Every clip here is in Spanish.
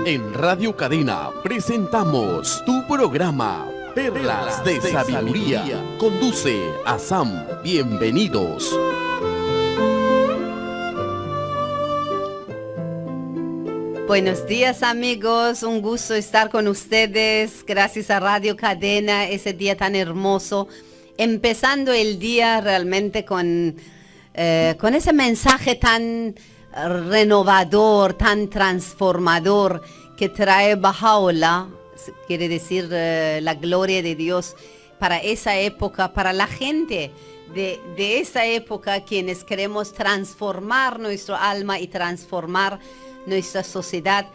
En Radio Cadena presentamos tu programa Perlas de Sabiduría. Conduce a Sam. Bienvenidos. Buenos días, amigos, un gusto estar con ustedes, gracias a Radio Cadena, ese día tan hermoso, empezando el día realmente con ese mensaje tan renovador, tan transformador que trae Baha'u'lláh, quiere decir la gloria de Dios para esa época, para la gente de esa época, quienes queremos transformar nuestro alma y transformar nuestra sociedad.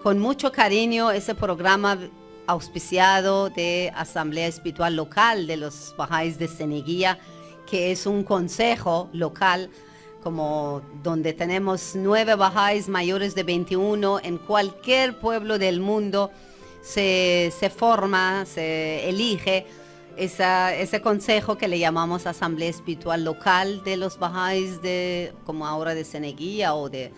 Con mucho cariño, ese programa auspiciado de Asamblea Espiritual Local de los Bahá'ís de Ceneguía, que es un consejo local, como donde tenemos 9 Bahá'ís mayores de 21 en cualquier pueblo del mundo. Se forma, se elige ese consejo que le llamamos Asamblea Espiritual Local de los Bahá'ís, como ahora de Ceneguía o de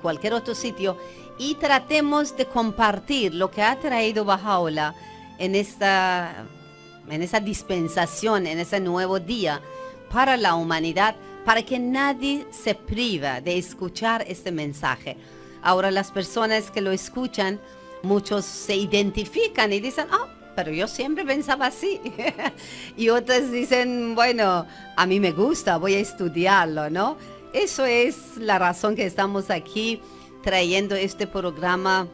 cualquier otro sitio, y tratemos de compartir lo que ha traído Baha'u'lláh en esa dispensación, en ese nuevo día para la humanidad, para que nadie se priva de escuchar este mensaje. Ahora las personas que lo escuchan, muchos se identifican y dicen, pero yo siempre pensaba así. Y otros dicen, bueno, a mí me gusta, voy a estudiarlo, ¿no? Eso es la razón que estamos aquí trayendo este programa,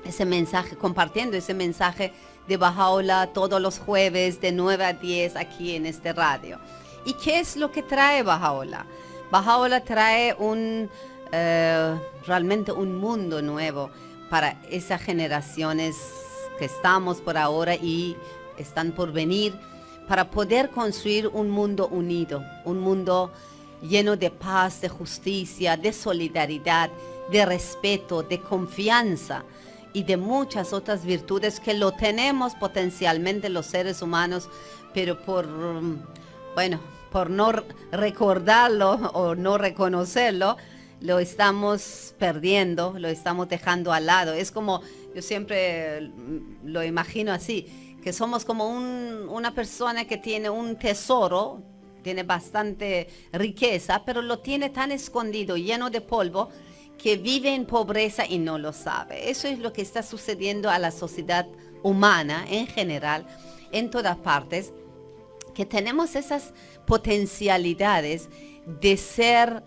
ese mensaje, compartiendo ese mensaje de Baha'u'lláh todos los jueves de 9 a 10 aquí en este radio. ¿Y qué es lo que trae Baha'u'lláh? Baha'u'lláh trae realmente un mundo nuevo para esas generaciones que estamos por ahora y están por venir, para poder construir un mundo unido, un mundo lleno de paz, de justicia, de solidaridad, de respeto, de confianza y de muchas otras virtudes que lo tenemos potencialmente los seres humanos, pero por no recordarlo o no reconocerlo, lo estamos perdiendo, lo estamos dejando al lado. Es como, yo siempre lo imagino así, que somos como una persona que tiene un tesoro, tiene bastante riqueza, pero lo tiene tan escondido, lleno de polvo, que vive en pobreza y no lo sabe. Eso es lo que está sucediendo a la sociedad humana en general, en todas partes, que tenemos esas potencialidades de ser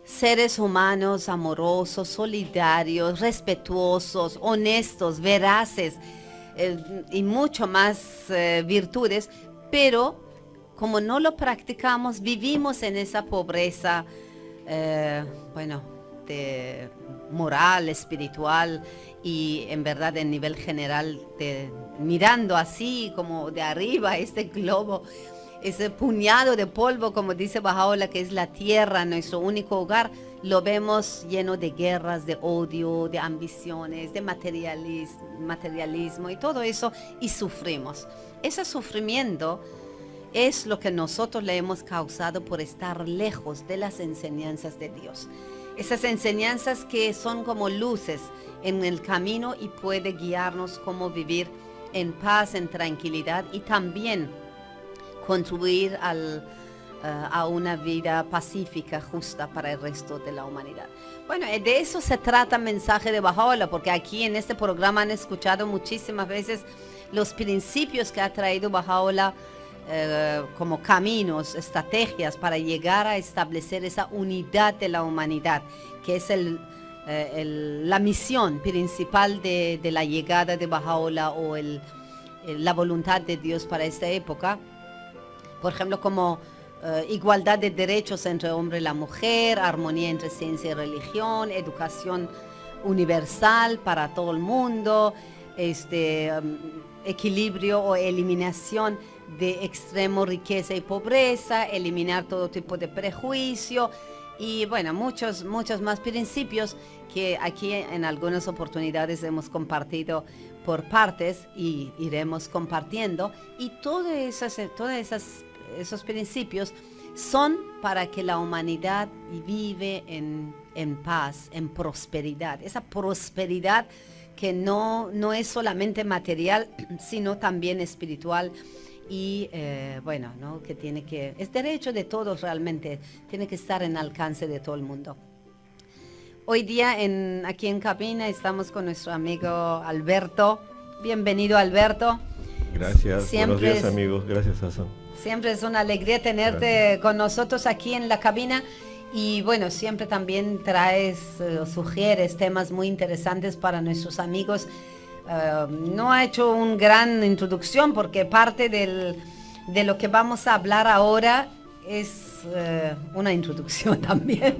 seres humanos amorosos, solidarios, respetuosos, honestos, veraces y mucho más virtudes, pero como no lo practicamos, vivimos en esa pobreza, de moral, espiritual y en verdad en nivel general, mirando así como de arriba este globo, ese puñado de polvo, como dice Baha'u'lláh, que es la tierra, nuestro único hogar, lo vemos lleno de guerras, de odio, de ambiciones, de materialismo y todo eso, y sufrimos. Ese sufrimiento es lo que nosotros le hemos causado por estar lejos de las enseñanzas de Dios. Esas enseñanzas que son como luces en el camino y puede guiarnos cómo vivir en paz, en tranquilidad y también contribuir a una vida pacífica, justa para el resto de la humanidad. Bueno, de eso se trata el mensaje de Baha'u'lláh, porque aquí en este programa han escuchado muchísimas veces los principios que ha traído Baha'u'lláh, como caminos, estrategias para llegar a establecer esa unidad de la humanidad, que es la misión principal de la llegada de Baha'u'lláh o la voluntad de Dios para esta época. Por ejemplo, como igualdad de derechos entre el hombre y la mujer, armonía entre ciencia y religión, educación universal para todo el mundo, equilibrio o eliminación de extremo riqueza y pobreza, eliminar todo tipo de prejuicio y bueno, muchos más principios que aquí en algunas oportunidades hemos compartido por partes y iremos compartiendo, y todos esos principios son para que la humanidad vive en en paz, en prosperidad. Esa prosperidad que no es solamente material, sino también espiritual. Y bueno, ¿no? Que es derecho de todos realmente, tiene que estar en alcance de todo el mundo. Hoy día aquí en cabina estamos con nuestro amigo Alberto. Bienvenido, Alberto. Gracias, buenos días amigos, gracias Hassan. Siempre es una alegría tenerte con nosotros aquí en la cabina. Y bueno, siempre también sugieres temas muy interesantes para nuestros amigos. No ha hecho una gran introducción porque parte de lo que vamos a hablar ahora es una introducción también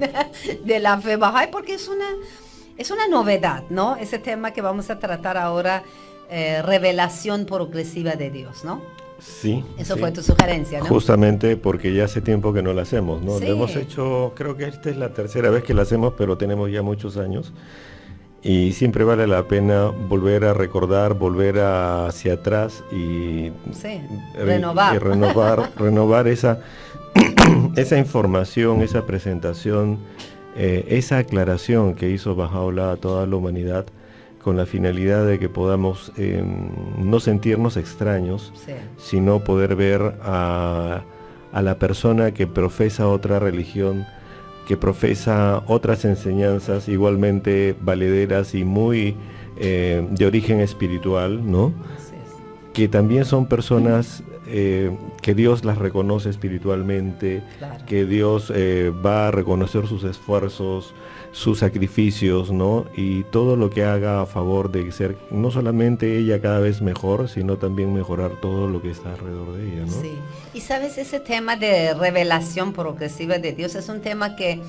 de la fe Bahá'í, porque es una novedad, ¿no? Ese tema que vamos a tratar ahora, revelación progresiva de Dios, ¿no? Sí. Eso sí. Fue tu sugerencia, ¿no? Justamente porque ya hace tiempo que no la hacemos, ¿no? Sí. Lo hemos hecho, creo que esta es la tercera vez que la hacemos, pero tenemos ya muchos años. Y siempre vale la pena volver a recordar, volver hacia atrás y, sí, renovar. renovar esa información, esa presentación, esa aclaración que hizo Baha'u'lláh a toda la humanidad, con la finalidad de que podamos no sentirnos extraños, sí, sino poder ver a la persona que profesa otra religión, que profesa otras enseñanzas igualmente valederas y muy de origen espiritual, ¿no? Sí, sí. Que también son personas que Dios las reconoce espiritualmente, Claro. que Dios va a reconocer sus esfuerzos, sus sacrificios, ¿no? Y todo lo que haga a favor de ser no solamente ella cada vez mejor, sino también mejorar todo lo que está alrededor de ella, ¿no? Sí. Y sabes, ese tema de revelación progresiva de Dios es un tema que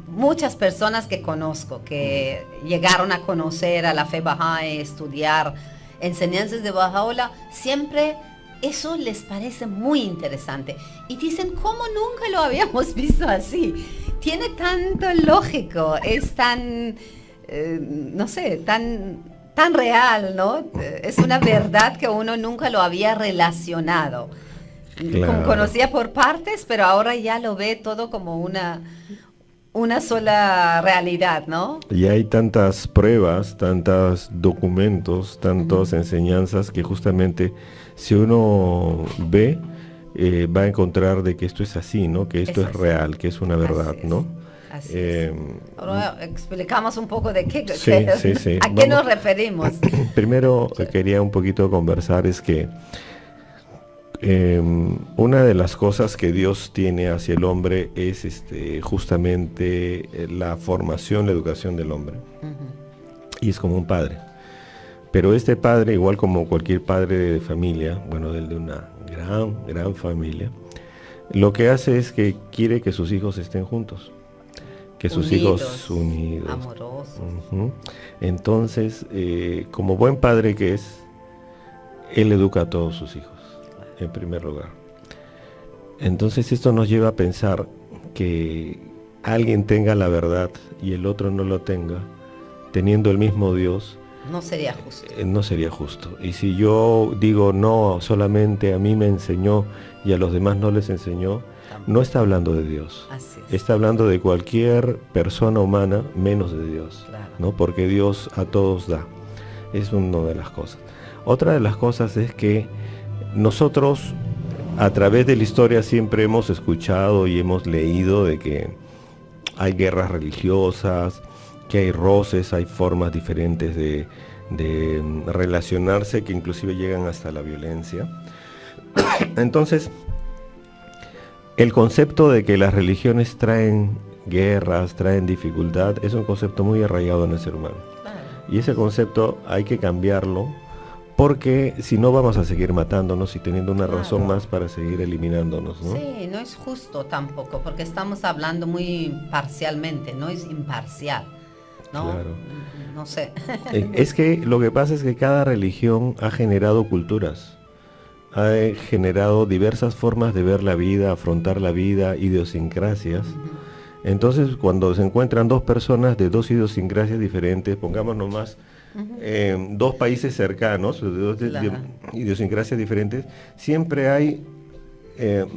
muchas personas que conozco, que llegaron a conocer a la fe Bahá'í, estudiar enseñanzas de Baha'u'lláh, siempre eso les parece muy interesante. Y dicen, ¿cómo nunca lo habíamos visto así? Tiene tanto lógico, es tan, no sé, tan real, ¿no? Es una verdad que uno nunca lo había relacionado. Claro. Conocía por partes, pero ahora ya lo ve todo como una sola realidad, ¿no? Y hay tantas pruebas, tantos documentos, tantas enseñanzas que justamente si uno ve, va a encontrar de que esto es así, ¿no? Que esto es real, que es una verdad, ¿no? Así es. Ahora explicamos un poco de qué, sí. a qué nos referimos. Primero quería un poquito conversar es que una de las cosas que Dios tiene hacia el hombre es justamente la formación, la educación del hombre. Y es como un padre. Pero este padre, igual como cualquier padre de familia, bueno, de una gran familia, lo que hace es que quiere que sus hijos estén juntos. Que sus hijos unidos. Amorosos. Entonces, como buen padre que es, él educa a todos sus hijos, en primer lugar. Entonces esto nos lleva a pensar que alguien tenga la verdad y el otro no lo tenga, teniendo el mismo Dios, no sería justo. No sería justo. Y si yo digo, no, solamente a mí me enseñó y a los demás no les enseñó, no está hablando de Dios. Así es. Está hablando de cualquier persona humana menos de Dios, Claro. ¿no? Porque Dios a todos da. Es una de las cosas. Otra de las cosas es que nosotros a través de la historia siempre hemos escuchado y hemos leído de que hay guerras religiosas, que hay roces, hay formas diferentes de relacionarse que inclusive llegan hasta la violencia. Entonces, el concepto de que las religiones traen guerras, traen dificultad, es un concepto muy arraigado en el ser humano. Claro. Y ese concepto hay que cambiarlo, porque si no vamos a seguir matándonos y teniendo una razón más para seguir eliminándonos, ¿no? Sí, no es justo tampoco, porque estamos hablando muy parcialmente, no es imparcial, ¿no? Claro. No sé. Es que lo que pasa es que cada religión ha generado culturas, ha generado diversas formas de ver la vida, afrontar la vida, idiosincrasias. Entonces, cuando se encuentran dos personas de dos idiosincrasias diferentes, pongamos nomás dos países cercanos, de dos idiosincrasias diferentes, siempre hay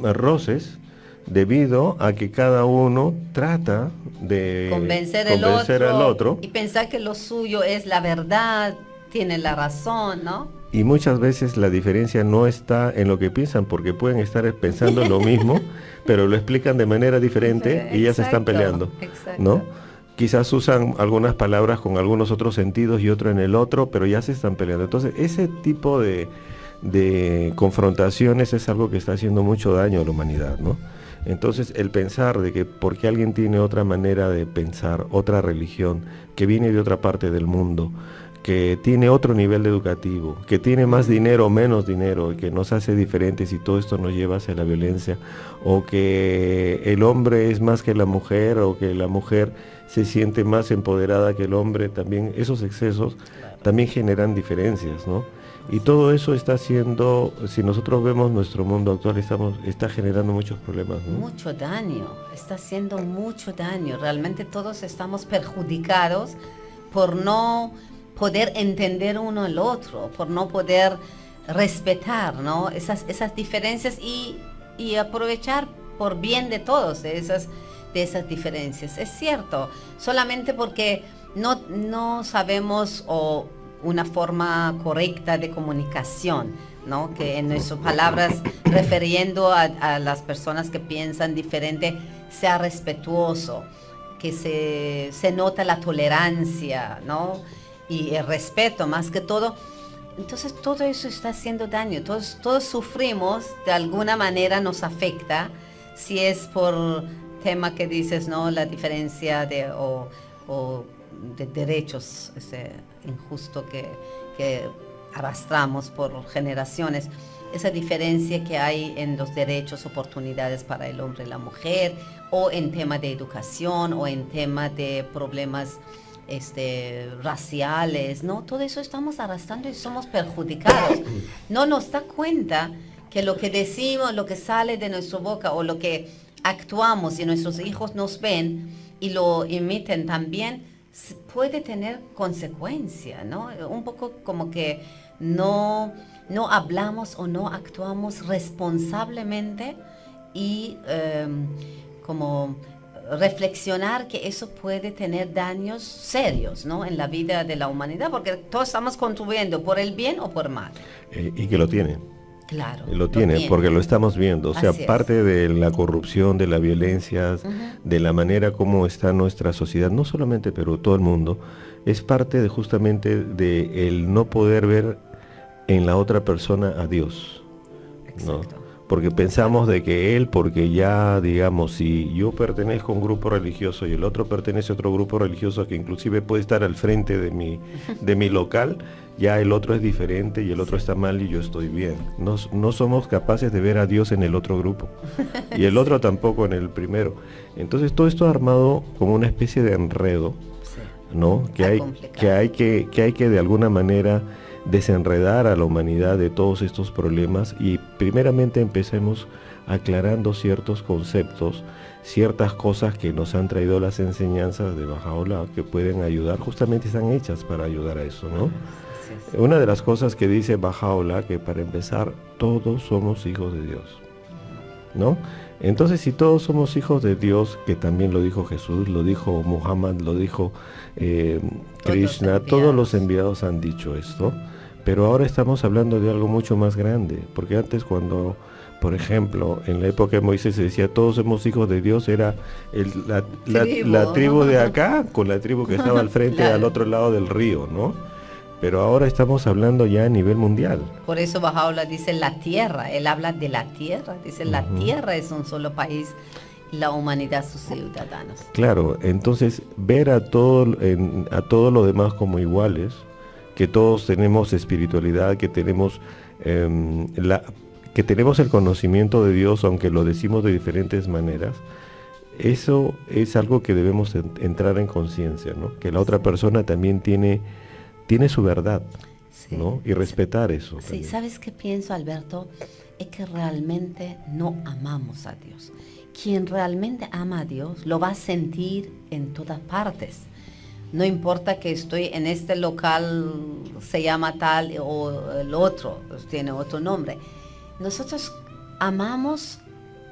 roces, debido a que cada uno trata de convencer al otro y pensar que lo suyo es la verdad, tiene la razón, ¿no? y muchas veces la diferencia no está en lo que piensan, porque pueden estar pensando lo mismo, pero lo explican de manera diferente y ya se están peleando, ¿no? Quizás usan algunas palabras con algunos otros sentidos y otro en el otro, pero ya se están peleando. Entonces, ese tipo de confrontaciones es algo que está haciendo mucho daño a la humanidad, ¿no? Entonces, el pensar de que porque alguien tiene otra manera de pensar, otra religión, que viene de otra parte del mundo, que tiene otro nivel educativo, que tiene más dinero o menos dinero, que nos hace diferentes y todo esto nos lleva hacia la violencia, o que el hombre es más que la mujer, o que la mujer se siente más empoderada que el hombre, también esos excesos también generan diferencias, ¿no? Y todo eso está haciendo, si nosotros vemos nuestro mundo actual, está generando muchos problemas, ¿no? Mucho daño, está haciendo mucho daño. Realmente todos estamos perjudicados por no poder entender uno al otro, por no poder respetar, ¿no? esas diferencias y aprovechar por bien de todos de esas diferencias. Es cierto, solamente porque no sabemos una forma correcta de comunicación, ¿no? Que en nuestras palabras, refiriendo a las personas que piensan diferente, sea respetuoso, que se nota la tolerancia, ¿no? Y el respeto más que todo. Entonces todo eso está haciendo daño, todos sufrimos, de alguna manera nos afecta, si es por tema que dices, ¿no? La diferencia de derechos injusto que arrastramos por generaciones, esa diferencia que hay en los derechos, oportunidades para el hombre y la mujer, o en tema de educación, o en tema de problemas raciales, ¿no? Todo eso estamos arrastrando y somos perjudicados. No nos da cuenta que lo que decimos, lo que sale de nuestra boca o lo que actuamos y nuestros hijos nos ven y lo imiten también, puede tener consecuencia, ¿no? Un poco como que no hablamos o no actuamos responsablemente y como reflexionar que eso puede tener daños serios, ¿no? En la vida de la humanidad, porque todos estamos contribuyendo por el bien o por mal. Y que lo tiene. Claro. Lo tiene, porque lo estamos viendo. O sea, parte de la corrupción, de la violencia, de la manera como está nuestra sociedad, no solamente Perú, todo el mundo, es parte de justamente de el no poder ver en la otra persona a Dios, ¿no? Porque pensamos de que él, porque ya, digamos, si yo pertenezco a un grupo religioso y el otro pertenece a otro grupo religioso que inclusive puede estar al frente de mi local, ya el otro es diferente y el otro está mal y yo estoy bien. No somos capaces de ver a Dios en el otro grupo y el otro tampoco en el primero. Entonces todo esto armado como una especie de enredo, ¿no? Que hay que de alguna manera desenredar a la humanidad de todos estos problemas y primeramente empecemos aclarando ciertos conceptos, ciertas cosas que nos han traído las enseñanzas de Bahá'u'lláh que pueden ayudar, justamente están hechas para ayudar a eso, ¿no? Una de las cosas que dice Bahá'u'lláh, que para empezar, todos somos hijos de Dios, ¿no? Entonces, si todos somos hijos de Dios, que también lo dijo Jesús, lo dijo Muhammad, lo dijo Krishna, todos los enviados han dicho esto, pero ahora estamos hablando de algo mucho más grande, porque antes cuando, por ejemplo, en la época de Moisés se decía todos somos hijos de Dios, era la tribu de acá con la tribu que estaba al frente, al otro lado del río, ¿no? Pero ahora estamos hablando ya a nivel mundial. Por eso Bahá'u'lláh dice la tierra, él habla de la tierra, dice la tierra es un solo país, la humanidad sus ciudadanos. Claro, entonces ver a todo lo demás como iguales, que todos tenemos espiritualidad, que tenemos el conocimiento de Dios, aunque lo decimos de diferentes maneras, eso es algo que debemos entrar en conciencia, ¿no? Que la otra persona también tiene su verdad, ¿no? Y respetar eso. Sí, ¿sabes qué pienso, Alberto? Es que realmente no amamos a Dios. Quien realmente ama a Dios lo va a sentir en todas partes. No importa que estoy en este local, se llama tal, o el otro, tiene otro nombre. Nosotros amamos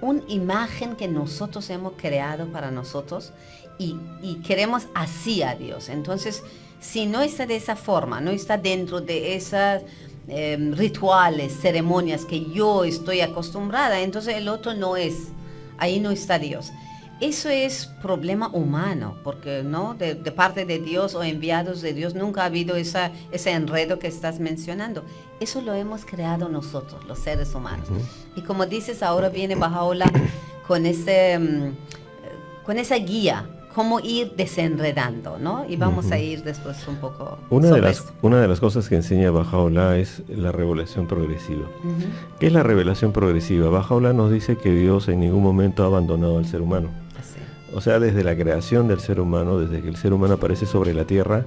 una imagen que nosotros hemos creado para nosotros y queremos así a Dios. Entonces, si no está de esa forma, no está dentro de esas rituales, ceremonias que yo estoy acostumbrada, entonces el otro no es, ahí no está Dios. Eso es problema humano, porque no de parte de Dios o enviados de Dios nunca ha habido ese enredo que estás mencionando. Eso lo hemos creado nosotros, los seres humanos. Y como dices, ahora viene Baha'u'lláh con esa guía, cómo ir desenredando, ¿no? Y vamos a ir después un poco Una sobre de esto. las cosas que enseña Baha'u'lláh es la revelación progresiva. ¿Qué es la revelación progresiva? Baha'u'lláh nos dice que Dios en ningún momento ha abandonado al ser humano. Así. O sea, desde la creación del ser humano, desde que el ser humano aparece sobre la tierra,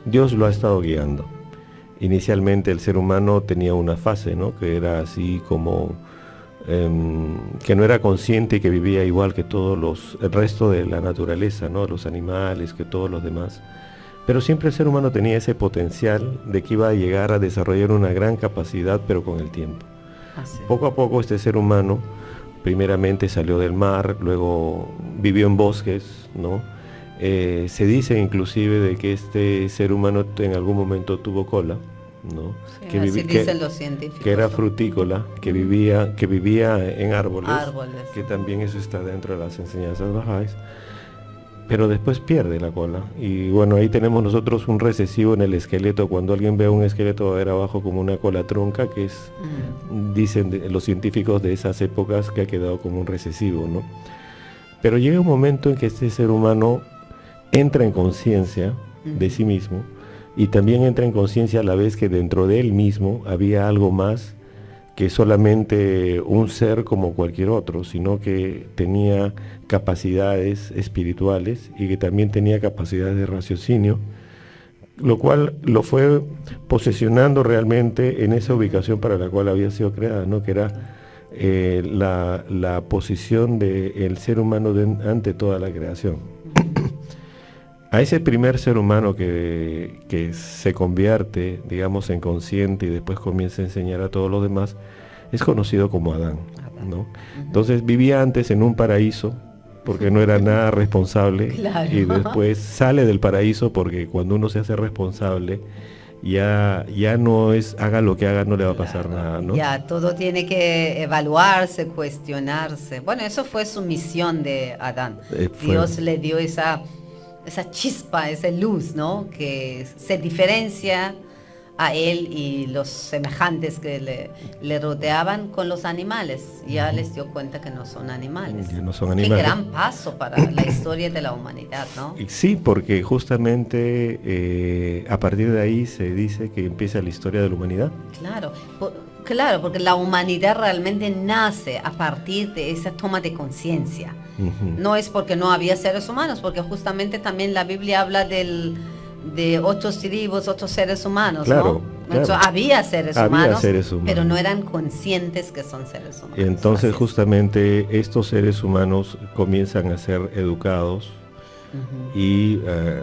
Dios lo ha estado guiando. Inicialmente el ser humano tenía una fase, ¿no? Que era así como que no era consciente y que vivía igual que el resto de la naturaleza, ¿no? Los animales, que todos los demás. Pero siempre el ser humano tenía ese potencial de que iba a llegar a desarrollar una gran capacidad, pero con el tiempo. Así. Poco a poco este ser humano primeramente salió del mar, luego vivió en bosques, ¿no? Se dice inclusive de que este ser humano en algún momento tuvo cola, ¿no? Sí, así dicen los científicos. Que era frutícola, que vivía en árboles, que Sí. también eso está dentro de las enseñanzas bahá'ís, pero después pierde la cola. Y bueno, ahí tenemos nosotros un recesivo en el esqueleto. Cuando alguien ve un esqueleto va a ver abajo como una cola trunca, que es, dicen los científicos de esas épocas, que ha quedado como un recesivo, ¿no? Pero llega un momento en que este ser humano entra en conciencia de sí mismo, y también entra en conciencia a la vez que dentro de él mismo había algo más que solamente un ser como cualquier otro, sino que tenía capacidades espirituales y que también tenía capacidades de raciocinio, lo cual lo fue posesionando realmente en esa ubicación para la cual había sido creada, ¿no? Que era la posición del ser humano ante toda la creación. A ese primer ser humano que se convierte, digamos, en consciente y después comienza a enseñar a todos los demás, es conocido como Adán, ¿no? Entonces vivía antes en un paraíso, porque no era nada responsable, Claro. y después sale del paraíso porque cuando uno se hace responsable, ya no es, haga lo que haga, no le va a pasar nada, ¿no? Ya, todo tiene que evaluarse, cuestionarse. Bueno, eso fue su misión de Adán. Dios le dio esa chispa, esa luz, ¿no? Que se diferencia a él y los semejantes que le rodeaban con los animales. Ya les dio cuenta que no son animales. Que no son animales. Qué gran paso para la historia de la humanidad, ¿no? Sí, porque justamente a partir de ahí se dice que empieza la historia de la humanidad. Claro, porque la humanidad realmente nace a partir de esa toma de conciencia. No es porque no había seres humanos, porque justamente también la Biblia habla de otros tribus, otros seres humanos, claro, ¿no? claro. Entonces, había seres humanos, humanos, pero no eran conscientes que son seres humanos. Y entonces justamente estos seres humanos comienzan a ser educados. Y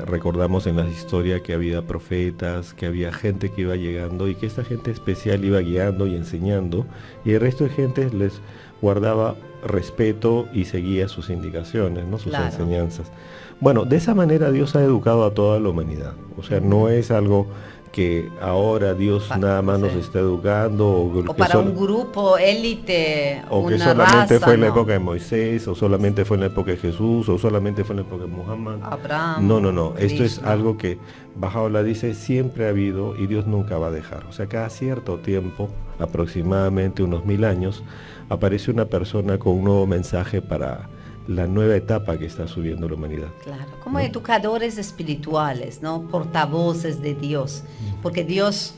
recordamos en la historia que había profetas, que había gente que iba llegando y que esta gente especial iba guiando y enseñando, y el resto de gente les guardaba respeto y seguía sus indicaciones, ¿no? Sus enseñanzas. Bueno, de esa manera Dios ha educado a toda la humanidad. O sea, no es algo que ahora Dios nada más nos está educando, o para un grupo élite, o que una solamente raza, fue en la no. época de Moisés, o solamente fue en la época de Jesús, o solamente fue en la época de Muhammad. Abraham, No. Esto es Krishna. algo que Baha'u'lláh dice siempre ha habido y Dios nunca va a dejar. O sea, cada cierto tiempo, aproximadamente unos 1000 años, aparece una persona con un nuevo mensaje para la nueva etapa que está subiendo la humanidad. Claro, como educadores espirituales, ¿no? Portavoces de Dios, porque Dios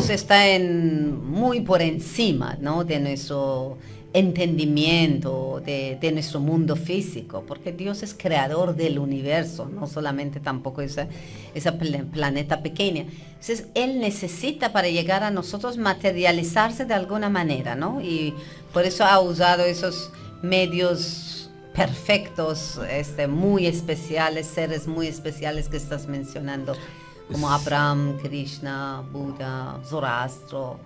está muy por encima, ¿no? De nuestro entendimiento, de nuestro mundo físico, porque Dios es creador del universo, no solamente tampoco esa planeta pequeña. Entonces, Él necesita para llegar a nosotros materializarse de alguna manera, ¿no? Y por eso ha usado esos medios perfectos, muy especiales, seres muy especiales que estás mencionando, como Abraham, Krishna, Buda, Zoroastro,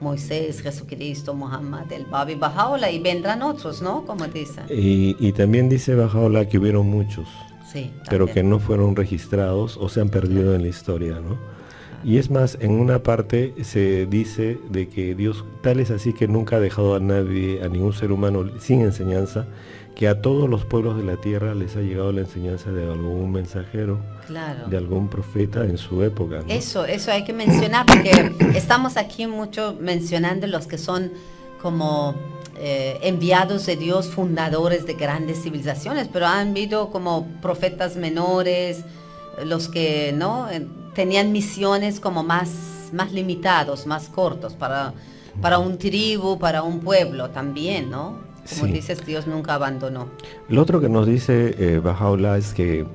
Moisés, Jesucristo, Muhammad, el Bab y Baha'u'lláh, y vendrán otros, ¿no? Como dice. Y también dice Baha'u'lláh que hubieron muchos, Sí, pero también. que no fueron registrados o se han perdido en la historia, ¿no? Y es más, en una parte se dice de que Dios tal es así que nunca ha dejado a nadie, a ningún ser humano sin enseñanza, que a todos los pueblos de la tierra les ha llegado la enseñanza de algún mensajero, Claro. de algún profeta en su época, ¿no? Eso hay que mencionar, porque estamos aquí mucho mencionando los que son como enviados de Dios, fundadores de grandes civilizaciones, pero han habido como profetas menores, los que no tenían misiones como más limitados, más cortos para un tribu, para un pueblo también, ¿no? Como Sí. dices, Dios nunca abandonó. Lo otro que nos dice Baha'u'lláh es que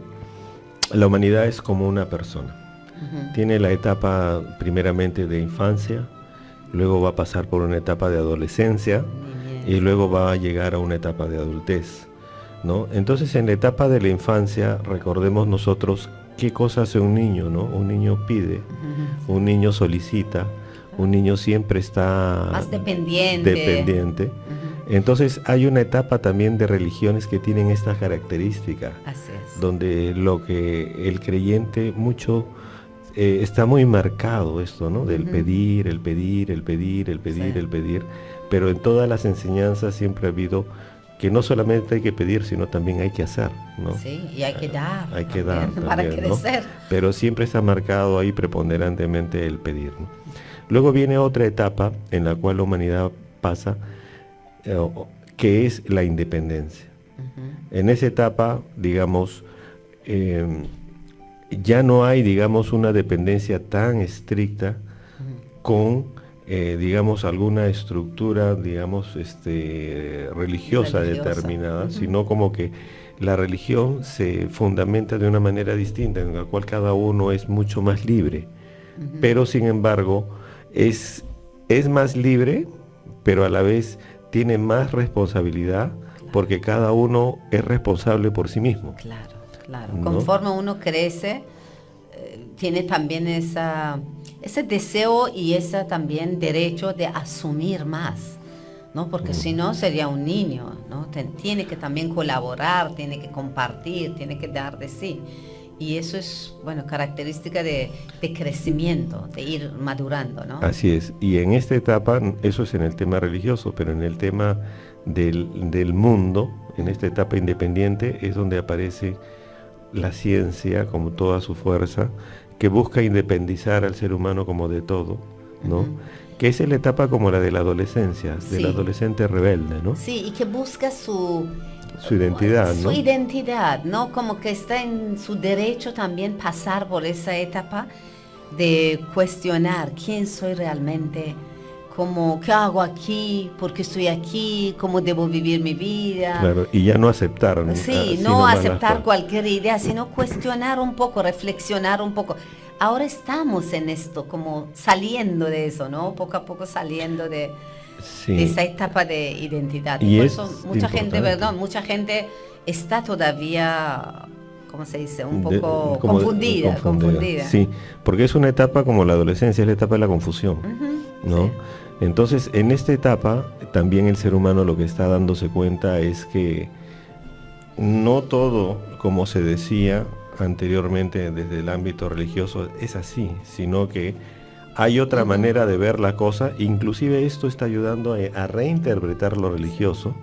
la humanidad es como una persona. Tiene la etapa primeramente de infancia, luego va a pasar por una etapa de adolescencia y luego va a llegar a una etapa de adultez, ¿no? Entonces, en la etapa de la infancia, recordemos nosotros qué cosa hace un niño, ¿no? Un niño pide, un niño solicita, un niño siempre está Más dependiente. dependiente. Entonces hay una etapa también de religiones que tienen esta característica, Así es. donde lo que el creyente mucho está muy marcado esto, ¿no? Del pedir, el pedir, el pedir, el pedir, Sí. el pedir, pero en todas las enseñanzas siempre ha habido que no solamente hay que pedir, sino también hay que hacer, ¿no? Sí, y hay que dar. Hay que también, dar para también, ¿no? crecer. Pero siempre está marcado ahí preponderantemente el pedir, ¿no? Luego viene otra etapa en la cual la humanidad pasa, que es la independencia. En esa etapa, digamos, ya no hay, digamos, una dependencia tan estricta con, digamos, alguna estructura, digamos, religiosa determinada, sino como que la religión se fundamenta de una manera distinta, en la cual cada uno es mucho más libre, pero sin embargo es más libre, pero a la vez tiene más responsabilidad, porque cada uno es responsable por sí mismo. Claro, claro. ¿No? Conforme uno crece, tiene también ese deseo y ese también derecho de asumir más, ¿no? Porque si no sería un niño, ¿no? Tiene que también colaborar, tiene que compartir, tiene que dar de sí. Y eso es, bueno, característica de crecimiento, de ir madurando, ¿no? Así es. Y en esta etapa, eso es en el tema religioso, pero en el tema del mundo, en esta etapa independiente, es donde aparece la ciencia como toda su fuerza, que busca independizar al ser humano como de todo, ¿no? Que es la etapa como la de la adolescencia, del adolescente rebelde, ¿no? Sí, y que busca su identidad, ¿no? Su identidad, ¿no? Como que está en su derecho también pasar por esa etapa de cuestionar quién soy realmente, qué hago aquí, por qué estoy aquí, cómo debo vivir mi vida. Claro, y ya no aceptar. Sí, no aceptar cualquier idea, sino cuestionar un poco, reflexionar un poco. Ahora estamos en esto, como saliendo de eso, ¿no? Poco a poco saliendo de esa etapa de identidad. Y por eso mucha gente, ¿verdad? Mucha gente está todavía, ¿cómo se dice? Un poco confundida. Sí, porque es una etapa como la adolescencia, es la etapa de la confusión, ¿no? Sí. Entonces, en esta etapa, también el ser humano lo que está dándose cuenta es que no todo, como se decía anteriormente desde el ámbito religioso, es así, sino que hay otra manera de ver la cosa. Inclusive esto está ayudando a reinterpretar lo religioso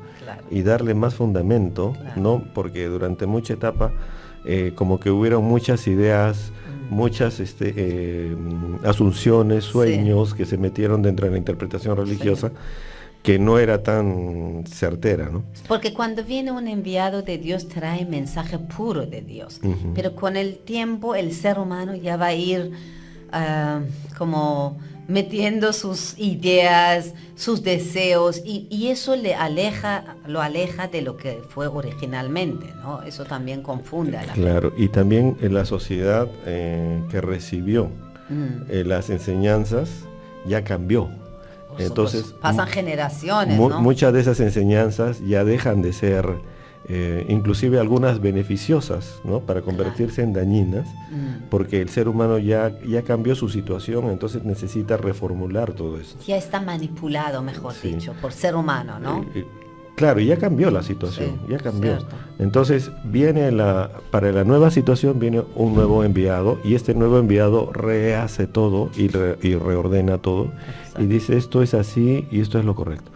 y darle más fundamento, ¿no? Porque durante mucha etapa como que hubieron muchas ideas, muchas asunciones, sueños que se metieron dentro de la interpretación religiosa, que no era tan certera, ¿no? Porque cuando viene un enviado de Dios trae mensaje puro de Dios, pero con el tiempo el ser humano ya va a ir como metiendo sus ideas, sus deseos, y eso lo aleja de lo que fue originalmente, ¿no? Eso también confunde a la gente. Claro, y también en la sociedad que recibió las enseñanzas ya cambió. Entonces pasan generaciones, ¿no? Muchas de esas enseñanzas ya dejan de ser inclusive algunas beneficiosas, ¿no? Para convertirse en dañinas, porque el ser humano ya cambió su situación, entonces necesita reformular todo esto. Ya está manipulado, mejor Sí. dicho, por ser humano, ¿no? Claro, ya cambió la situación, Sí, ya cambió. cierto. Entonces para la nueva situación viene un nuevo enviado, y este nuevo enviado rehace todo y reordena todo, Exacto. y dice esto es así y esto es lo correcto.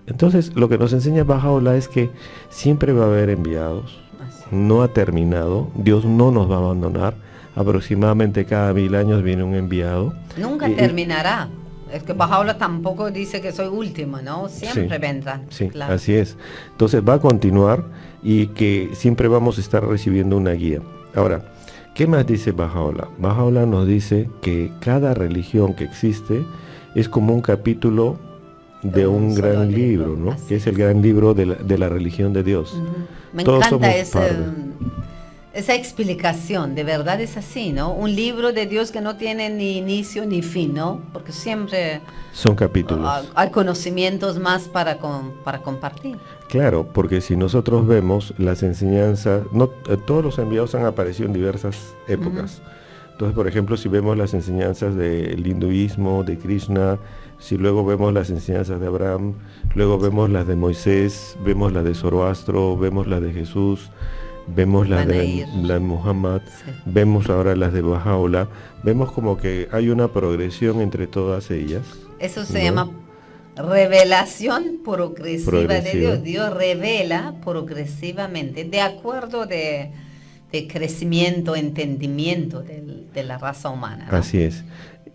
Entonces lo que nos enseña Bahá'u'lláh es que siempre va a haber enviados, Así. no ha terminado, Dios no nos va a abandonar, aproximadamente cada 1000 años viene un enviado. Nunca Y- terminará. Es que Bahá'u'lláh tampoco dice que soy último, ¿no? Siempre Sí, vendrán. Sí, claro. así es. Entonces va a continuar, y que siempre vamos a estar recibiendo una guía. Ahora, ¿qué más dice Bahá'u'lláh? Bahá'u'lláh nos dice que cada religión que existe es como un capítulo de un solo gran libro, libro, ¿no? así Que es el es. gran libro de la religión de Dios. Ujú. Me Todos encanta somos parte. esa explicación, de verdad es así, ¿no? Un libro de Dios que no tiene ni inicio ni fin, ¿no? Porque siempre Son capítulos. hay conocimientos más para compartir. Claro, porque si nosotros vemos las enseñanzas, no todos los enviados han aparecido en diversas épocas. Entonces, por ejemplo, si vemos las enseñanzas del hinduismo, de Krishna, si luego vemos las enseñanzas de Abraham, luego vemos las de Moisés, vemos las de Zoroastro, vemos las de Jesús, vemos las Van a de ir. la de Muhammad, Sí. vemos ahora las de Bahá'u'lláh, vemos como que hay una progresión entre todas ellas. Eso se ¿no? llama revelación progresiva de Progresiva. Dios. Dios revela progresivamente, de acuerdo de crecimiento, entendimiento de la raza humana, ¿no? Así es.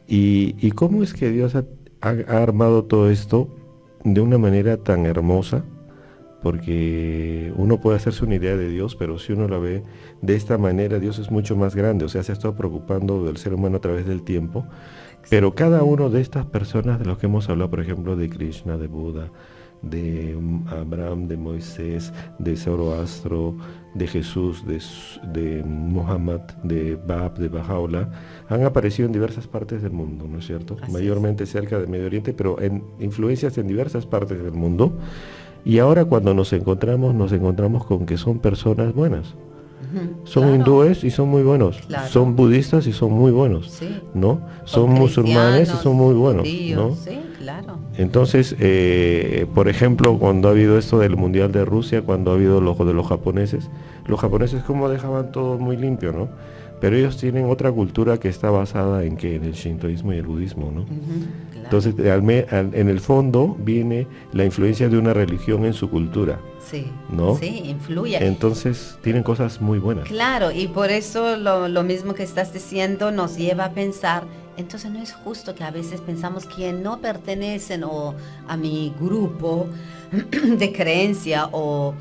¿Y cómo es que Dios ha armado todo esto de una manera tan hermosa? Porque uno puede hacerse una idea de Dios, pero si uno lo ve de esta manera, Dios es mucho más grande. O sea, se ha estado preocupando del ser humano a través del tiempo. Pero cada uno de estas personas de los que hemos hablado, por ejemplo, de Krishna, de Buda, de Abraham, de Moisés, de Zoroastro, de Jesús, de Muhammad, de Bab, de Bahá'u'lláh, han aparecido en diversas partes del mundo, ¿no es cierto? Así Mayormente cerca del Medio Oriente, pero en influencias en diversas partes del mundo. Y ahora cuando nos encontramos con que son personas buenas. Ujú, Son claro. hindúes y son muy buenos. Claro. Son budistas y son muy buenos. Sí. ¿No? Son musulmanes y cristianos, son muy buenos. judíos, ¿no? Sí, claro. Entonces, por ejemplo, cuando ha habido esto del Mundial de Rusia, cuando ha habido lo de los japoneses como dejaban todo muy limpio, ¿no? Pero ellos tienen otra cultura que está basada en que en el shintoísmo y el budismo, ¿no? Ujú, claro. Entonces, en el fondo viene la influencia de una religión en su cultura, Sí, ¿no? sí, influye. Entonces, tienen cosas muy buenas. Claro, y por eso lo mismo que estás diciendo nos lleva a pensar, entonces no es justo que a veces pensamos que no pertenecen o a mi grupo de creencia o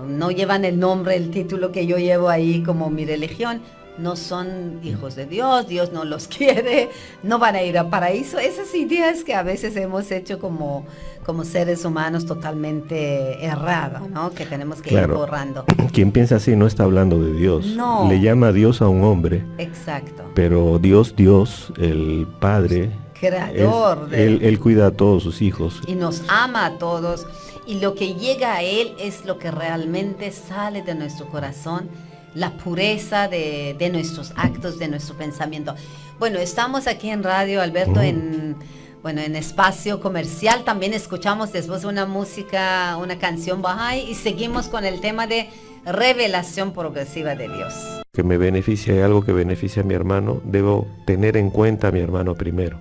no llevan el nombre, el título que yo llevo ahí como mi religión, no son hijos de Dios, Dios no los quiere, no van a ir a paraíso. Esas ideas que a veces hemos hecho como seres humanos totalmente errado, ¿no? Que tenemos que ir borrando. Quien piensa así no está hablando de Dios. No. Le llama a Dios a un hombre. Exacto. Pero Dios, el Padre, Creador él cuida a todos sus hijos. Y nos ama a todos. Y lo que llega a Él es lo que realmente sale de nuestro corazón, la pureza de nuestros actos, de nuestro pensamiento. Bueno, estamos aquí en Radio Alberto, en espacio comercial. También escuchamos después una canción Bahá'í y seguimos con el tema de revelación progresiva de Dios. Que me beneficia, hay algo que beneficia a mi hermano, debo tener en cuenta a mi hermano primero.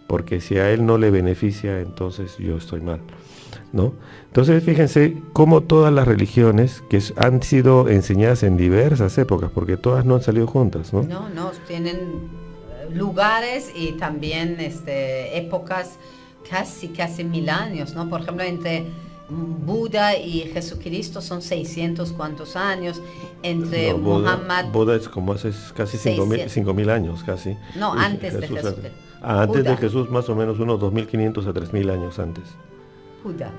Porque si a él no le beneficia, entonces yo estoy mal, ¿no? Entonces fíjense cómo todas las religiones que han sido enseñadas en diversas épocas, porque todas no han salido juntas, ¿no? No, tienen lugares y también épocas casi 1000 años, ¿no? Por ejemplo, entre Buda y Jesucristo son 600 cuantos años, entre Muhammad... Buda es como hace casi 5.000 años, casi. No, antes de Jesús. Antes de Jesús, más o menos unos 2.500 a 3.000 años antes.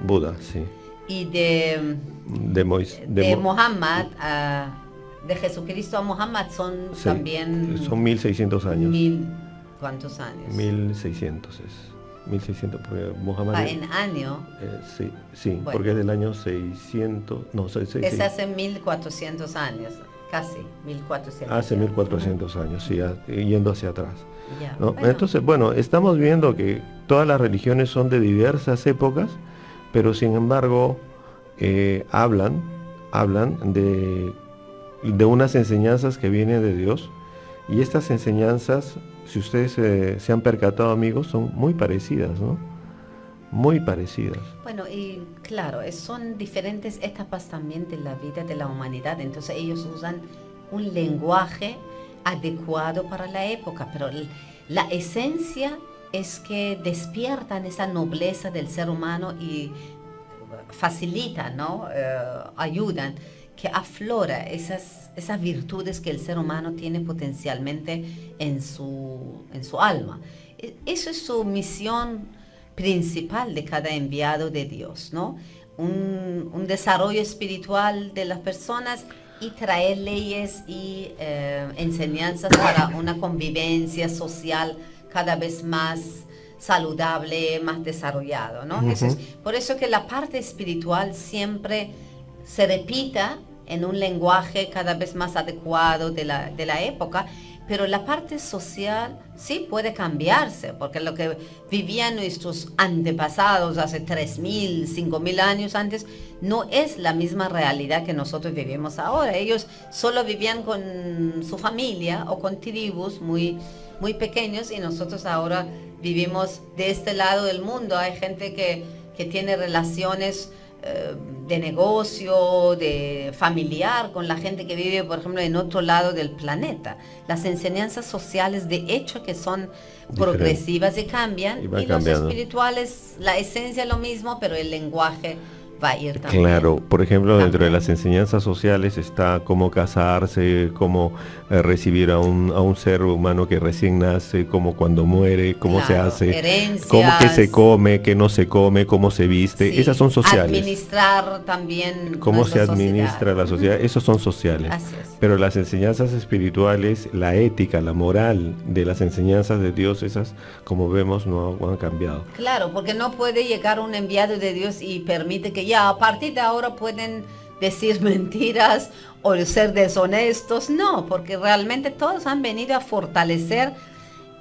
Buda, sí. Y de Muhammad, de Jesucristo a Muhammad son también... Son 1.600 años. ¿Cuántos años? 1.600 es. 1600, porque Muhammad... En año. Sí, Bueno. porque es del año 600, no, Es hace 1400 años, casi 1400. hace 1400 años, sí, yendo hacia atrás. Ya, ¿No? bueno. Entonces, bueno, estamos viendo que todas las religiones son de diversas épocas, pero sin embargo hablan de unas enseñanzas que vienen de Dios, y estas enseñanzas, si ustedes se han percatado, amigos, son muy parecidas, ¿no? Muy parecidas. Bueno, y claro, son diferentes etapas también de la vida de la humanidad, entonces ellos usan un lenguaje adecuado para la época, pero la esencia es que despiertan esa nobleza del ser humano y facilitan, ¿no? Ayudan que aflora esas virtudes que el ser humano tiene potencialmente en su alma. Eso es su misión principal de cada enviado de Dios, ¿no? Un desarrollo espiritual de las personas y traer leyes y enseñanzas para una convivencia social cada vez más saludable, más desarrollado, ¿no? Uh-huh. Por eso que la parte espiritual siempre se repita en un lenguaje cada vez más adecuado de la época, pero la parte social sí puede cambiarse, porque lo que vivían nuestros antepasados hace 3.000, 5.000 años antes, no es la misma realidad que nosotros vivimos ahora. Ellos solo vivían con su familia o con tribus muy, muy pequeños, y nosotros ahora vivimos de este lado del mundo. Hay gente que tiene relaciones de negocio, de familiar, con la gente que vive, por ejemplo, en otro lado del planeta. Las enseñanzas sociales, de hecho, que son progresivas y cambian, y los espirituales, la esencia es lo mismo, pero el lenguaje va a ir también. Claro, por ejemplo, dentro de las enseñanzas sociales está cómo casarse, cómo recibir a un ser humano que recién nace, cómo cuando muere, cómo se hace, herencias, cómo que se come, que no se come, cómo se viste, sí, esas son sociales. Administrar también cómo se administra sociedad. La sociedad, esos son sociales. Así es. Pero las enseñanzas espirituales, la ética, la moral de las enseñanzas de Dios, esas, como vemos, no han cambiado. Claro, porque no puede llegar un enviado de Dios y permite que ya a partir de ahora pueden decir mentiras o ser deshonestos. No, porque realmente todos han venido a fortalecer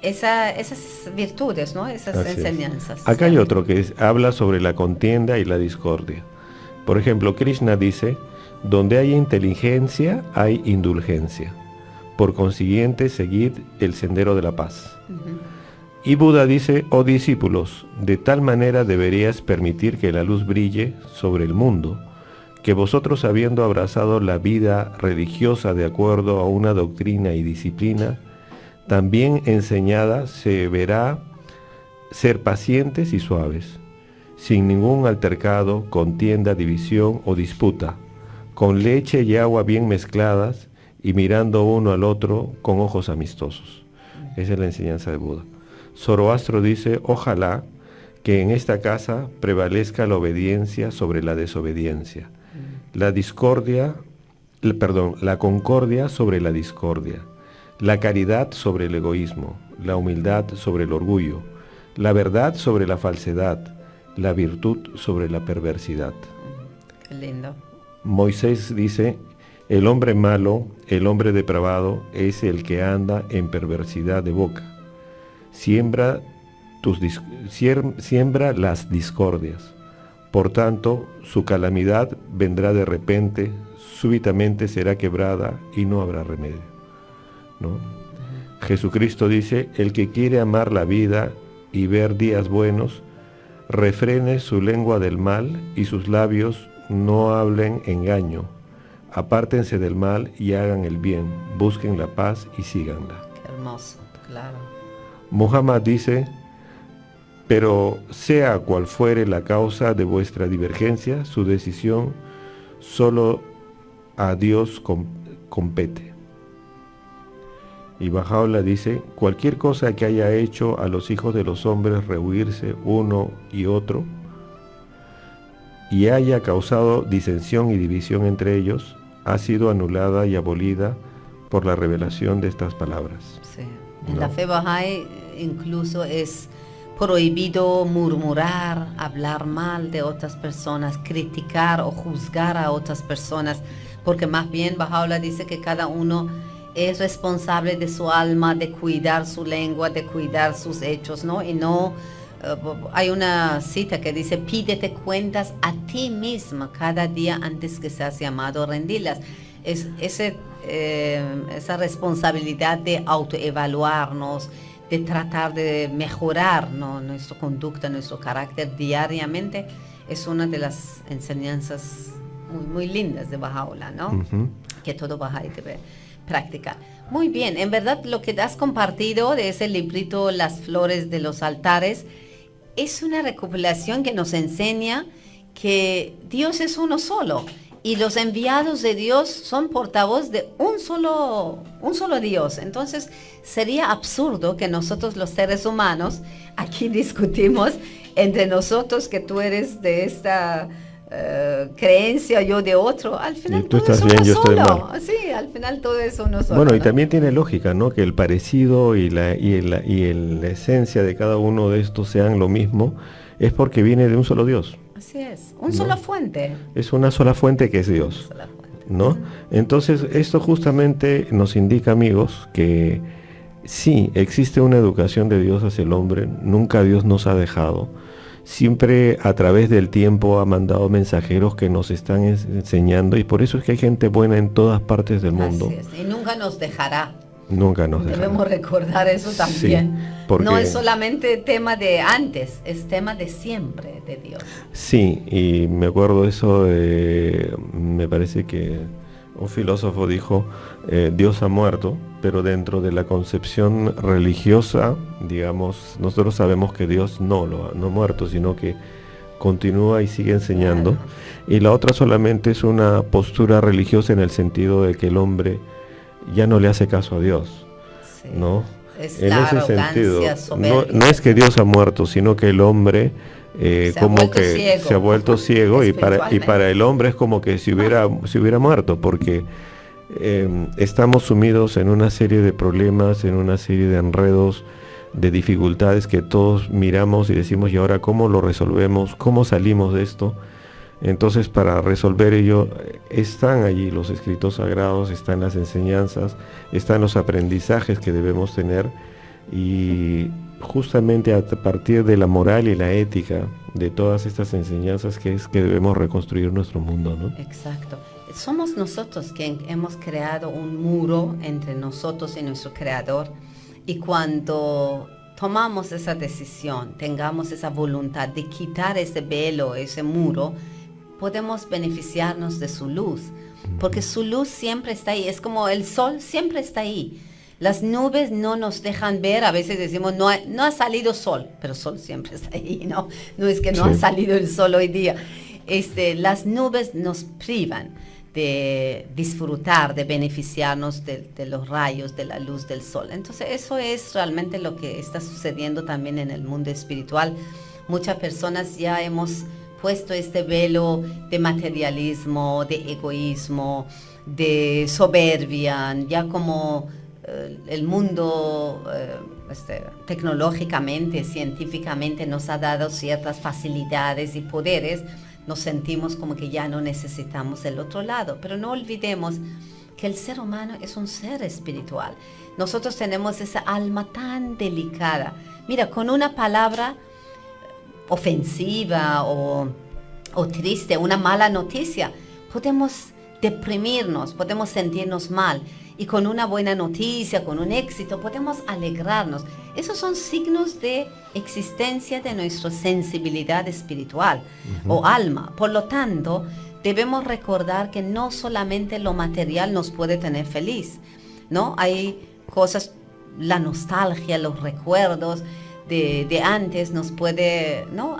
esas virtudes, ¿no? Esas Así enseñanzas. Es. Acá hay otro que habla sobre la contienda y la discordia. Por ejemplo, Krishna dice: donde hay inteligencia hay indulgencia. Por consiguiente, seguid el sendero de la paz. Uh-huh. Y Buda dice: oh discípulos, de tal manera deberíais permitir que la luz brille sobre el mundo, que vosotros, habiendo abrazado la vida religiosa de acuerdo a una doctrina y disciplina también enseñada, se verá ser pacientes y suaves, sin ningún altercado, contienda, división o disputa, con leche y agua bien mezcladas y mirando uno al otro con ojos amistosos. Esa es la enseñanza de Buda. Zoroastro dice: ojalá que en esta casa prevalezca la obediencia sobre la desobediencia, la concordia sobre la discordia, la caridad sobre el egoísmo, la humildad sobre el orgullo, la verdad sobre la falsedad, la virtud sobre la perversidad. Qué lindo. Moisés dice: el hombre malo, el hombre depravado, es el que anda en perversidad de boca. Siembra las discordias. Por tanto, su calamidad vendrá de repente, súbitamente será quebrada y no habrá remedio, ¿no? Jesucristo dice: el que quiere amar la vida y ver días buenos, refrene su lengua del mal y sus labios no hablen engaño. Apártense del mal y hagan el bien, busquen la paz y síganla. Qué hermoso, claro. Muhammad dice: pero sea cual fuere la causa de vuestra divergencia, su decisión solo a Dios compete. Y Baha'u'lláh dice: cualquier cosa que haya hecho a los hijos de los hombres rehuirse uno y otro, y haya causado disensión y división entre ellos, ha sido anulada y abolida por la revelación de estas palabras. Sí. En la fe Bahá'í incluso es prohibido murmurar, hablar mal de otras personas, criticar o juzgar a otras personas, porque más bien Baha'u'llah dice que cada uno es responsable de su alma, de cuidar su lengua, de cuidar sus hechos, ¿no? Y no, hay una cita que dice, pídete cuentas a ti misma cada día antes que seas llamado a rendirlas. Esa responsabilidad de autoevaluarnos, de tratar de mejorar, ¿no?, nuestra conducta, nuestro carácter diariamente, es una de las enseñanzas muy, muy lindas de Baha'u'llah, ¿no? Ujú. Que todo Baha'i debe practicar. Muy bien, en verdad lo que has compartido de ese librito Las flores de los altares es una recopilación que nos enseña que Dios es uno solo y los enviados de Dios son portavoz de un solo Dios. Entonces sería absurdo que nosotros los seres humanos aquí discutimos entre nosotros que tú eres de esta creencia, yo de otro. Al final tú todo estás es bien, uno yo estoy solo. mal. Sí, al final todo es uno solo. Bueno, y ¿no? también tiene lógica, ¿no? Que el parecido y la esencia de cada uno de estos sean lo mismo, es porque viene de un solo Dios. Así es, una sola fuente. Es una sola fuente que es Dios, Sola fuente. ¿no? Entonces, esto justamente nos indica, amigos, que sí, existe una educación de Dios hacia el hombre, nunca Dios nos ha dejado. Siempre a través del tiempo ha mandado mensajeros que nos están enseñando, y por eso es que hay gente buena en todas partes del mundo. Así es, y nunca nos dejará. Nunca nos dejará. Debemos recordar eso también. Sí, porque- No es solamente tema de antes, es tema de siempre, de Dios. Sí, y me acuerdo eso de, me parece que un filósofo dijo, Dios ha muerto, pero dentro de la concepción religiosa, digamos, nosotros sabemos que Dios no ha muerto, sino que continúa y sigue enseñando. Claro. Y la otra solamente es una postura religiosa en el sentido de que el hombre ya no le hace caso a Dios, Sí. ¿no? Es En la ese arrogancia, sentido, no soberbia. es que Dios ha muerto, sino que el hombre Se ha como vuelto que ciego. se ha vuelto ciego y para Espiritualmente. el hombre es como que si hubiera muerto, porque estamos sumidos en una serie de problemas, en una serie de enredos, de dificultades que todos miramos y decimos, ¿y ahora cómo lo resolvemos? ¿Cómo salimos de esto? Entonces, para resolver ello, están allí los escritos sagrados, están las enseñanzas, están los aprendizajes que debemos tener, y justamente a partir de la moral y la ética de todas estas enseñanzas que es que debemos reconstruir nuestro mundo, ¿no? Exacto. Somos nosotros quien hemos creado un muro entre nosotros y nuestro Creador, y cuando tomamos esa decisión, tengamos esa voluntad de quitar ese velo, ese muro, podemos beneficiarnos de su luz, porque su luz siempre está ahí, es como el sol siempre está ahí. Las nubes no nos dejan ver, a veces decimos, no ha salido sol, pero sol siempre está ahí, ¿no? No es que no ha salido el sol hoy día. Las nubes nos privan de disfrutar, de beneficiarnos de los rayos, de la luz del sol. Entonces eso es realmente lo que está sucediendo también en el mundo espiritual. Muchas personas ya hemos puesto este velo de materialismo, de egoísmo, de soberbia, ya como el mundo tecnológicamente, científicamente nos ha dado ciertas facilidades y poderes, nos sentimos como que ya no necesitamos el otro lado, pero no olvidemos que el ser humano es un ser espiritual. Nosotros tenemos esa alma tan delicada. Mira, con una palabra ofensiva o triste, una mala noticia, podemos deprimirnos, podemos sentirnos mal, y con una buena noticia, con un éxito, podemos alegrarnos. Esos son signos de existencia de nuestra sensibilidad espiritual o alma. Por lo tanto, debemos recordar que no solamente lo material nos puede tener feliz, ¿no? Hay cosas, la nostalgia, los recuerdos de antes nos puede, ¿no?,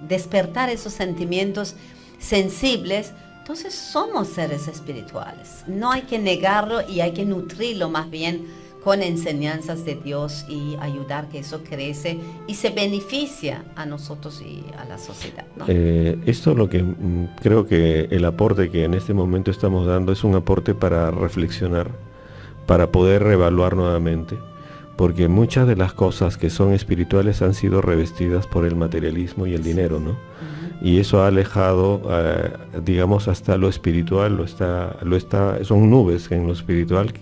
despertar esos sentimientos sensibles. Entonces somos seres espirituales, no hay que negarlo y hay que nutrirlo más bien con enseñanzas de Dios y ayudar que eso crece y se beneficia a nosotros y a la sociedad, ¿no? Esto es lo que creo que el aporte que en este momento estamos dando es un aporte para reflexionar, para poder reevaluar nuevamente, porque muchas de las cosas que son espirituales han sido revestidas por el materialismo y el dinero, ¿no? Y eso ha alejado, digamos, hasta lo espiritual, son nubes en lo espiritual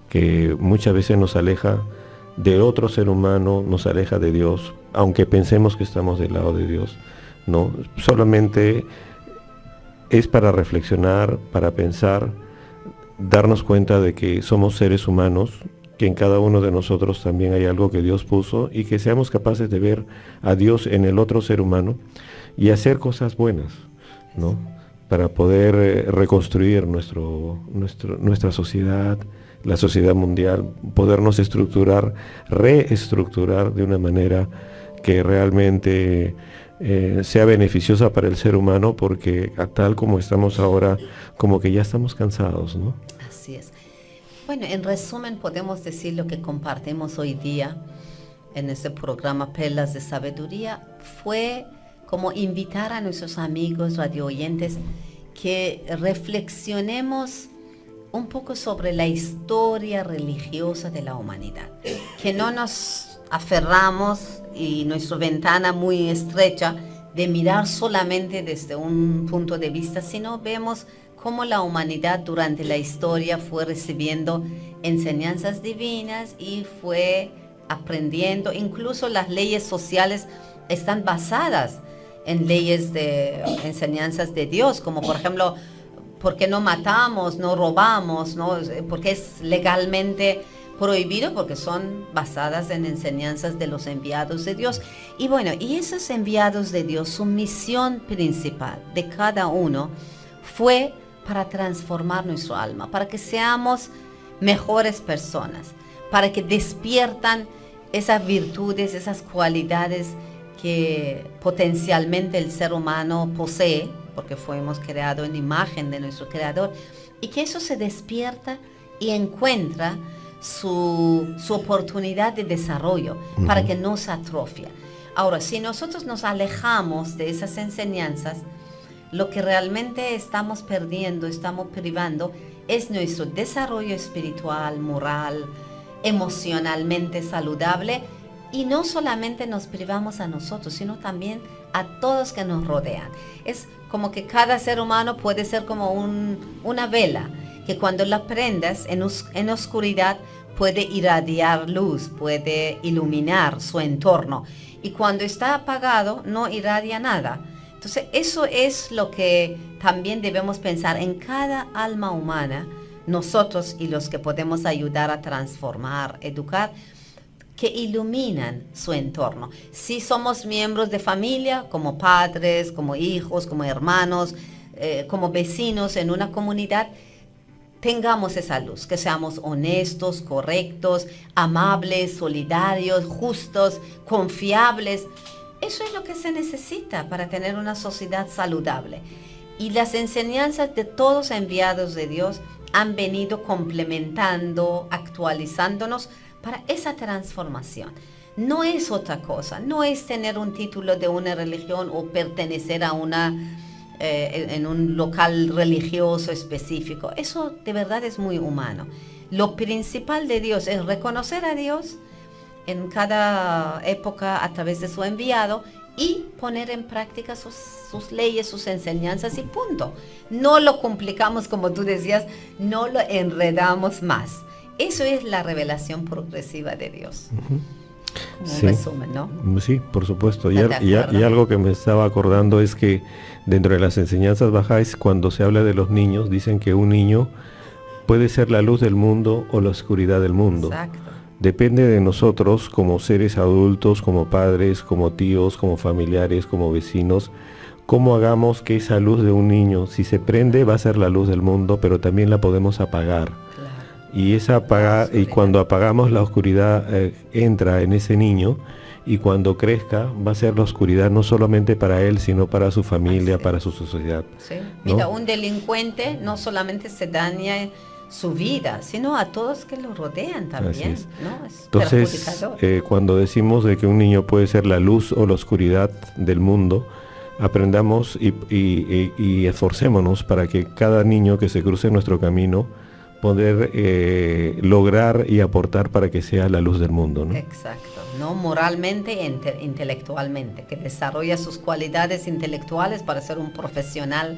que muchas veces nos aleja de otro ser humano, nos aleja de Dios, aunque pensemos que estamos del lado de Dios, ¿no? Solamente es para reflexionar, para pensar, darnos cuenta de que somos seres humanos, que en cada uno de nosotros también hay algo que Dios puso y que seamos capaces de ver a Dios en el otro ser humano y hacer cosas buenas, ¿no? Para poder reconstruir nuestra sociedad, la sociedad mundial, podernos reestructurar de una manera que realmente sea beneficiosa para el ser humano, porque tal como estamos ahora, como que ya estamos cansados, ¿no? Así es. Bueno, en resumen podemos decir lo que compartimos hoy día en este programa Perlas de Sabiduría fue como invitar a nuestros amigos radio oyentes que reflexionemos un poco sobre la historia religiosa de la humanidad, que no nos aferramos y nuestra ventana muy estrecha de mirar solamente desde un punto de vista, sino vemos cómo la humanidad durante la historia fue recibiendo enseñanzas divinas y fue aprendiendo. Incluso las leyes sociales están basadas en leyes de enseñanzas de Dios, como por ejemplo, ¿por qué no matamos, no robamos, no? Porque es legalmente prohibido, porque son basadas en enseñanzas de los enviados de Dios. Y bueno, y esos enviados de Dios, su misión principal de cada uno fue para transformar nuestro alma, para que seamos mejores personas, para que despiertan esas virtudes, esas cualidades que potencialmente el ser humano posee, porque fuimos creados en imagen de nuestro Creador, y que eso se despierta y encuentra su oportunidad de desarrollo, para que no se atrofia. Ahora, si nosotros nos alejamos de esas enseñanzas, lo que realmente estamos perdiendo, estamos privando, es nuestro desarrollo espiritual, moral, emocionalmente saludable, y no solamente nos privamos a nosotros, sino también a todos que nos rodean. Es como que cada ser humano puede ser como una vela, que cuando la prendas en oscuridad puede irradiar luz, puede iluminar su entorno, y cuando está apagado no irradia nada. Entonces eso es lo que también debemos pensar en cada alma humana, nosotros y los que podemos ayudar a transformar, educar, que iluminan su entorno. Si somos miembros de familia, como padres, como hijos, como hermanos, como vecinos en una comunidad, tengamos esa luz, que seamos honestos, correctos, amables, solidarios, justos, confiables. Eso es lo que se necesita para tener una sociedad saludable. Y las enseñanzas de todos enviados de Dios han venido complementando, actualizándonos para esa transformación. No es otra cosa, no es tener un título de una religión o pertenecer a en un local religioso específico. Eso de verdad es muy humano. Lo principal de Dios es reconocer a Dios en cada época a través de su enviado y poner en práctica sus leyes, sus enseñanzas y punto. No lo complicamos, como tú decías, no lo enredamos más. Eso es la revelación progresiva de Dios. Un resumen, ¿no? Sí, por supuesto. Y algo que me estaba acordando es que dentro de las enseñanzas bajáis, cuando se habla de los niños, dicen que un niño puede ser la luz del mundo o la oscuridad del mundo. Exacto. Depende de nosotros como seres adultos, como padres, como tíos, como familiares, como vecinos, cómo hagamos que esa luz de un niño, si se prende, va a ser la luz del mundo, pero también la podemos apagar. Y cuando apagamos la oscuridad entra en ese niño, y cuando crezca va a ser la oscuridad no solamente para él, sino para su familia, para su sociedad. Sí. ¿No? Mira, un delincuente no solamente se daña su vida, sino a todos que lo rodean también. Es. ¿No? Es Entonces, perjudicador. cuando decimos de que un niño puede ser la luz o la oscuridad del mundo, aprendamos y esforcémonos para que cada niño que se cruce en nuestro camino poder lograr y aportar para que sea la luz del mundo, ¿no? Exacto, ¿no? Moralmente e intelectualmente, que desarrolla sus cualidades intelectuales para ser un profesional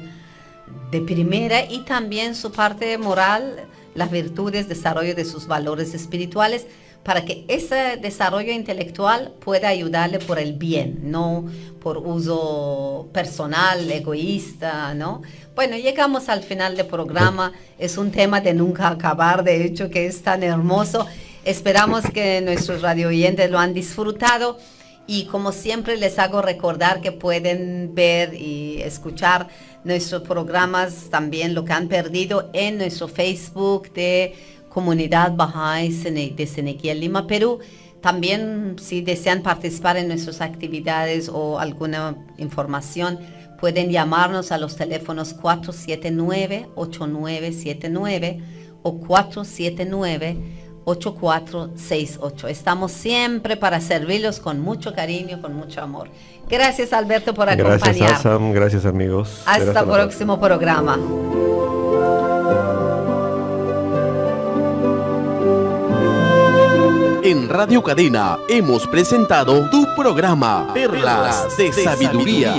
de primera, y también su parte moral, las virtudes, desarrollo de sus valores espirituales, para que ese desarrollo intelectual pueda ayudarle por el bien, no por uso personal, egoísta, ¿no? Bueno, llegamos al final del programa. Es un tema de nunca acabar, de hecho, que es tan hermoso. Esperamos que nuestros radio oyentes lo han disfrutado, y como siempre les hago recordar que pueden ver y escuchar nuestros programas, también lo que han perdido, en nuestro Facebook de Comunidad Bahá'í de Ceneguía, Lima, Perú. También, si desean participar en nuestras actividades o alguna información, pueden llamarnos a los teléfonos 479-8979 o 479-8468. Estamos siempre para servirlos con mucho cariño, con mucho amor. Gracias, Alberto, por acompañar. Gracias, Asam. Gracias, amigos. Hasta el próximo programa. En Radio Cadena hemos presentado tu programa Perlas de Sabiduría.